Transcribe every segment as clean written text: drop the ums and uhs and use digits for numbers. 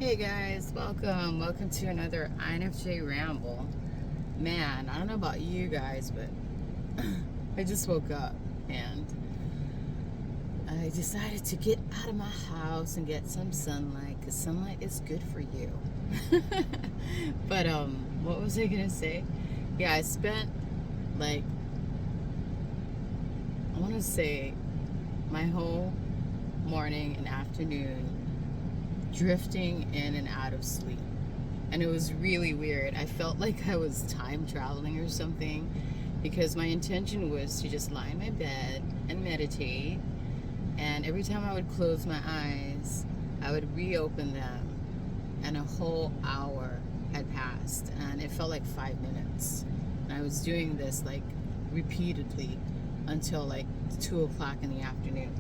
Hey guys, welcome to another INFJ ramble. Man, I don't know about you guys, but I just woke up and I decided to get out of my house and get some sunlight because sunlight is good for you. But what was I gonna say? Yeah, I spent like I want to say my whole morning and afternoon drifting in and out of sleep. And it was really weird. I felt like I was time traveling or something because my intention was to just lie in my bed and meditate. And every time I would close my eyes, I would reopen them, and a whole hour had passed, and it felt like 5 minutes. And I was doing this like repeatedly until like 2 o'clock in the afternoon.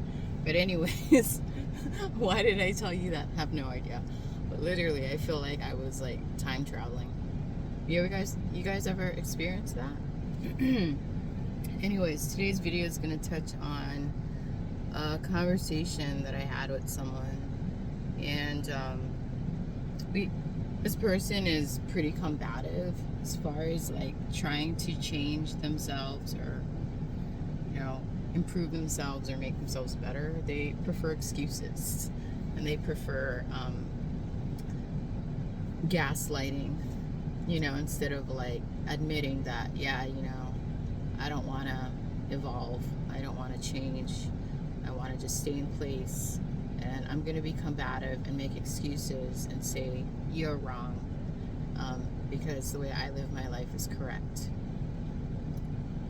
But, anyways, why did I tell you that? I have no idea. But literally, I feel like I was like time traveling. You guys ever experienced that? Anyways, today's video is gonna touch on a conversation that I had with someone, and this person is pretty combative as far as like trying to change themselves or improve themselves or make themselves better. They prefer excuses, and they prefer gaslighting, instead of like admitting that, yeah, I don't want to evolve, I don't want to change, I want to just stay in place, and I'm going to be combative and make excuses and say you're wrong, because the way I live my life is correct.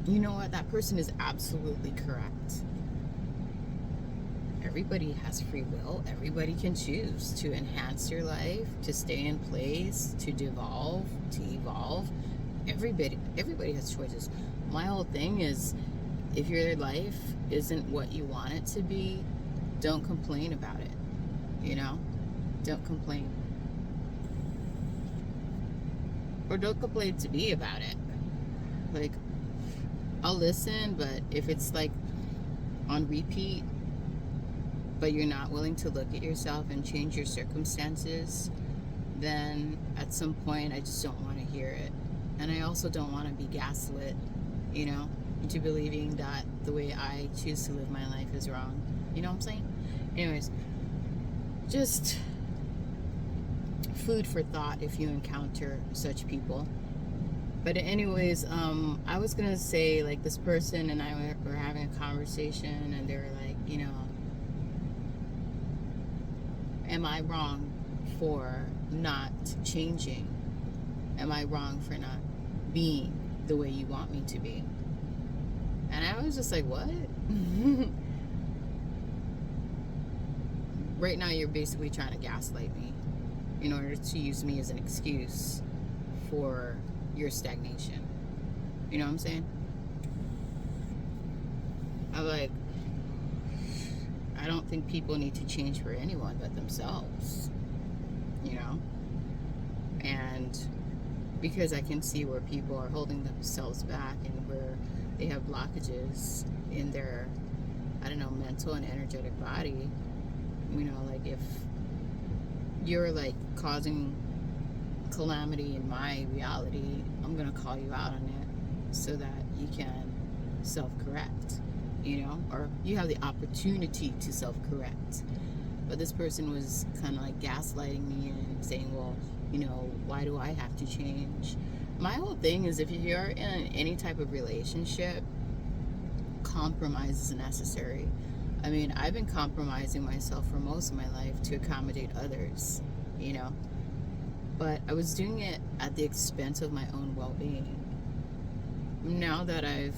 You know what? That person is absolutely correct. Everybody has free will. Everybody can choose to enhance your life, to stay in place, to devolve, to evolve. Everybody has choices. My whole thing is, if your life isn't what you want it to be, don't complain about it. Don't complain. Or don't complain to me about it. Like, I'll listen, but if it's like on repeat, but you're not willing to look at yourself and change your circumstances, then at some point I just don't want to hear it. And I also don't want to be gaslit, into believing that the way I choose to live my life is wrong. You know what I'm saying? Anyways, just food for thought if you encounter such people. But anyways, I was gonna say, like, this person and I were having a conversation, and they were like, am I wrong for not changing? Am I wrong for not being the way you want me to be? And I was just like, what? Right now you're basically trying to gaslight me in order to use me as an excuse for your stagnation. You know what I'm saying? I'm like, I don't think people need to change for anyone but themselves. And because I can see where people are holding themselves back and where they have blockages in their, I don't know, mental and energetic body. Like, if you're like causing calamity in my reality, I'm gonna call you out on it so that you can self-correct, or you have the opportunity to self-correct. But this person was kind of like gaslighting me and saying, well, why do I have to change? My whole thing is, if you're in any type of relationship, compromise is necessary. I mean, I've been compromising myself for most of my life to accommodate others, but I was doing it at the expense of my own well-being. Now that I've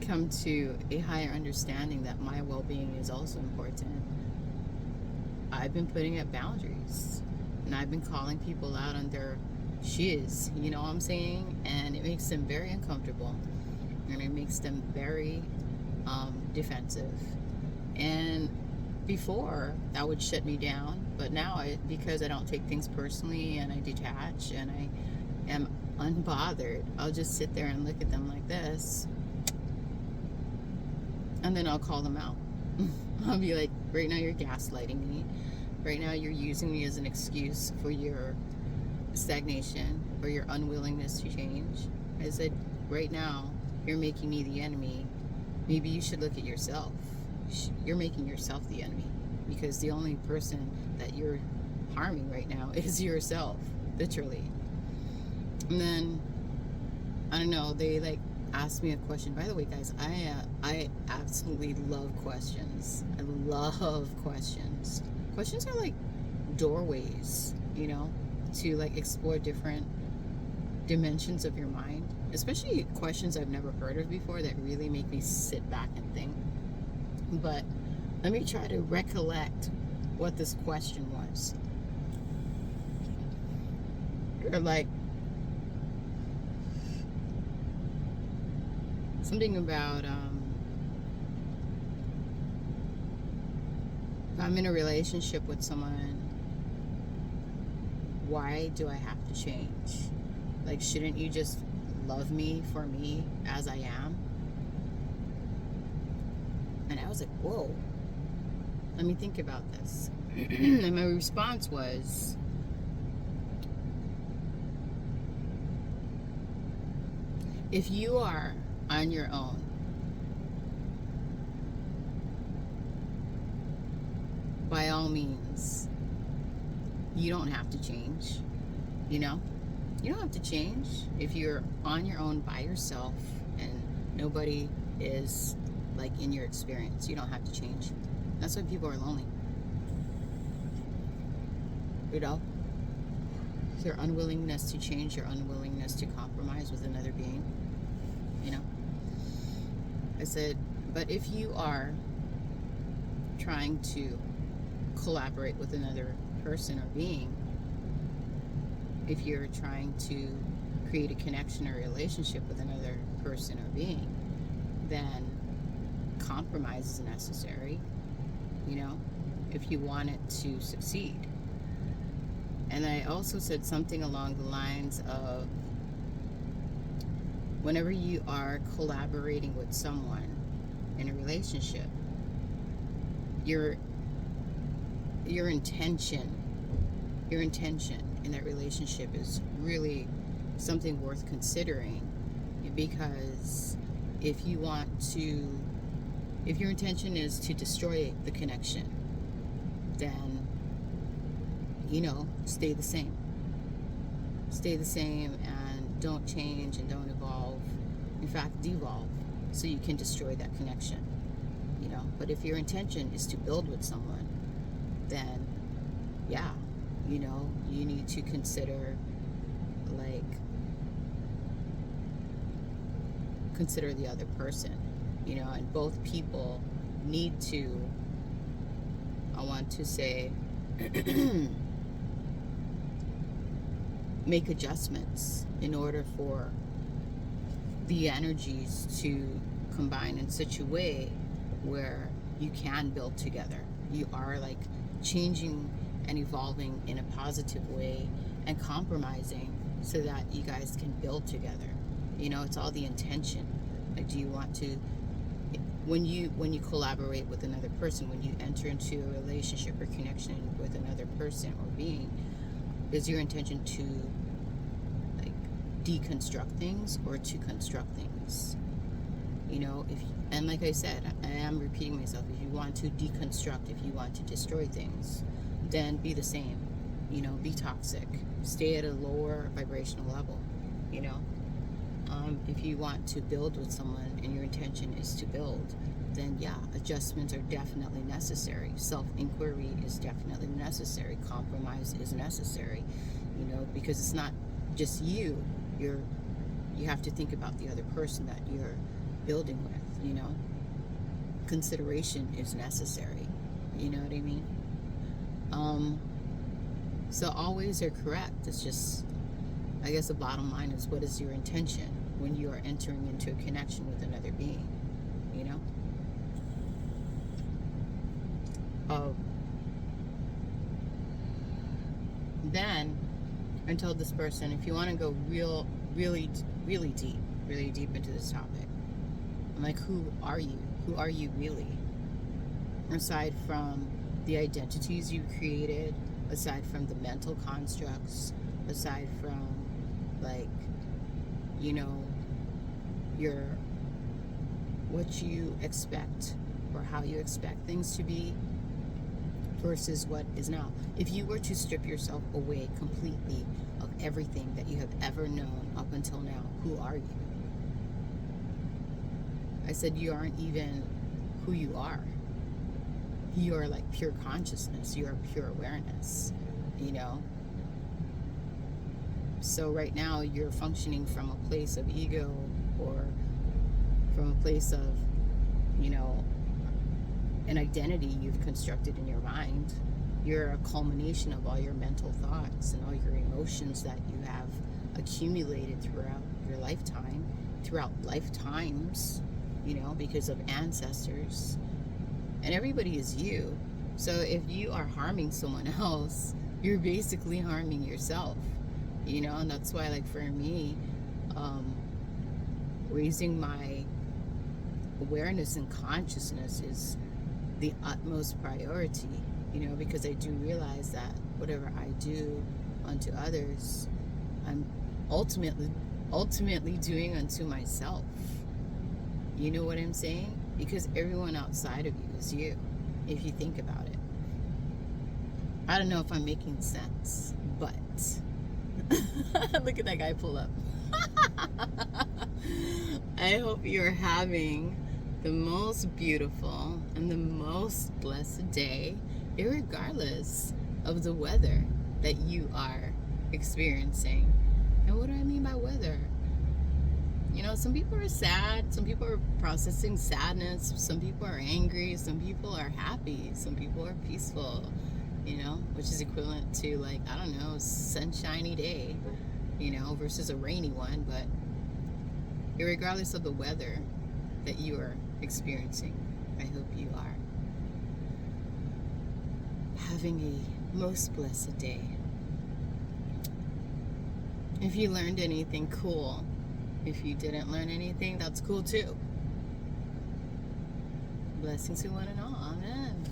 come to a higher understanding that my well-being is also important, I've been putting up boundaries, and I've been calling people out on their shiz, you know what I'm saying? And it makes them very uncomfortable, and it makes them very defensive. And before, that would shut me down, but now, because I don't take things personally and I detach and I am unbothered, I'll just sit there and look at them like this, and then I'll call them out. I'll be like, right now you're gaslighting me, Right now, you're using me as an excuse for your stagnation or your unwillingness to change. I said, right now, you're making me the enemy. Maybe you should look at yourself. You're making yourself the enemy, because the only person that you're harming right now is yourself, literally. And then, I don't know, they like asked me a question. By the way, guys, I absolutely love questions. I love questions. Questions are like doorways, you know, to like explore different dimensions of your mind, especially questions I've never heard of before that really make me sit back and think. But let me try to recollect what this question was. Or like something about if I'm in a relationship with someone, why do I have to change? Like, shouldn't you just love me for me as I am? And I was like, whoa, let me think about this. And my response was, if you are on your own, by all means, you don't have to change, you know? You don't have to change if you're on your own by yourself and nobody is like in your experience. You don't have to change. That's why people are lonely. You know? Their unwillingness to change, their unwillingness to compromise with another being. You know? I said, but if you are trying to collaborate with another person or being, if you're trying to create a connection or relationship with another person or being, then compromise is necessary, you know, if you want it to succeed. And I also said something along the lines of, whenever you are collaborating with someone in a relationship, your intention in that relationship is really something worth considering, because if your intention is to destroy the connection, then, you know, stay the same and don't change and don't evolve. In fact, devolve, so you can destroy that connection, you know. But if your intention is to build with someone, then yeah, you know, you need to consider the other person, you know. And both people need to, I want to say, make adjustments in order for the energies to combine in such a way where you can build together. You are like changing and evolving in a positive way and compromising so that you guys can build together. You know, it's all the intention. Like, do you want to, when you collaborate with another person, when you enter into a relationship or connection with another person or being, is your intention to like deconstruct things or to construct things? You know, and like I said, I am repeating myself, if you want to deconstruct, if you want to destroy things, then be the same, you know, be toxic, stay at a lower vibrational level, you know. If you want to build with someone and your intention is to build, then yeah, adjustments are definitely necessary. Self-inquiry is definitely necessary. Compromise is necessary, you know, because it's not just you. You have to think about the other person that you're building with, you know. Consideration is necessary, you know what I mean? So always are correct. It's just, I guess the bottom line is, what is your intention when you are entering into a connection with another being, you know? Then I told this person, if you want to go really deep into this topic, I'm like, who are you? Who are you really? Aside from the identities you created, aside from the mental constructs, aside from, like, you know, your what you expect or how you expect things to be versus what is now. If you were to strip yourself away completely of everything that you have ever known up until now, who are you? I said you aren't even who you are. You are like pure consciousness. You are pure awareness, you know? So right now you're functioning from a place of ego, or from a place of, you know, an identity you've constructed in your mind. You're a culmination of all your mental thoughts and all your emotions that you have accumulated throughout your lifetime, throughout lifetimes, you know, because of ancestors. And everybody is you. So if you are harming someone else, you're basically harming yourself, you know. And that's why, like, for me, raising my awareness and consciousness is the utmost priority, you know, because I do realize that whatever I do unto others, I'm ultimately doing unto myself. You know what I'm saying? Because everyone outside of you is you, if you think about it. I don't know if I'm making sense, but look at that guy pull up. I hope you're having the most beautiful and the most blessed day, irregardless of the weather that you are experiencing. And what do I mean by weather? You know, some people are sad, some people are processing sadness, some people are angry, some people are happy, some people are peaceful, you know, which is equivalent to, like, I don't know, sunshiny day, you know, versus a rainy one. But irregardless of the weather that you are experiencing, I hope you are having a most blessed day. If you learned anything, cool. If you didn't learn anything, that's cool too. Blessings to one and all. Amen.